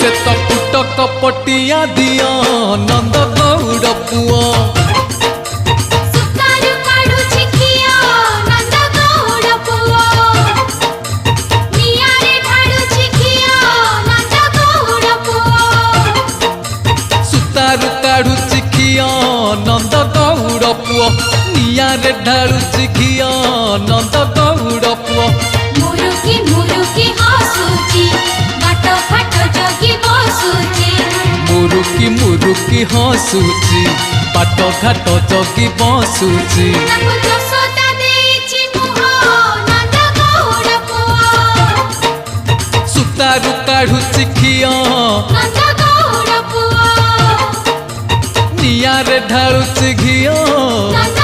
से तो पुट कपटिया दिया नंद गौड़ पुआ सुतारु काढुछि खिया नंद गौड़ पुआ निया रे ढाडुछि खिया नंद गौड़ पुआ सुतारु काढुछि खिया नंद गौड़ पुआ निया रे ढाडुछि खिया नंद गौड़ पुआ मुरुकी हसुची बाट फाट जगी बसुची मुरुकी हसुची बाट घाट जगी बसुची ताको जसोदा देछि मुह नंद गौड़ पुआ सुतारु काढुछि खिया नंद गौड़ पुआ निया रे ढाडुछि घिया नंद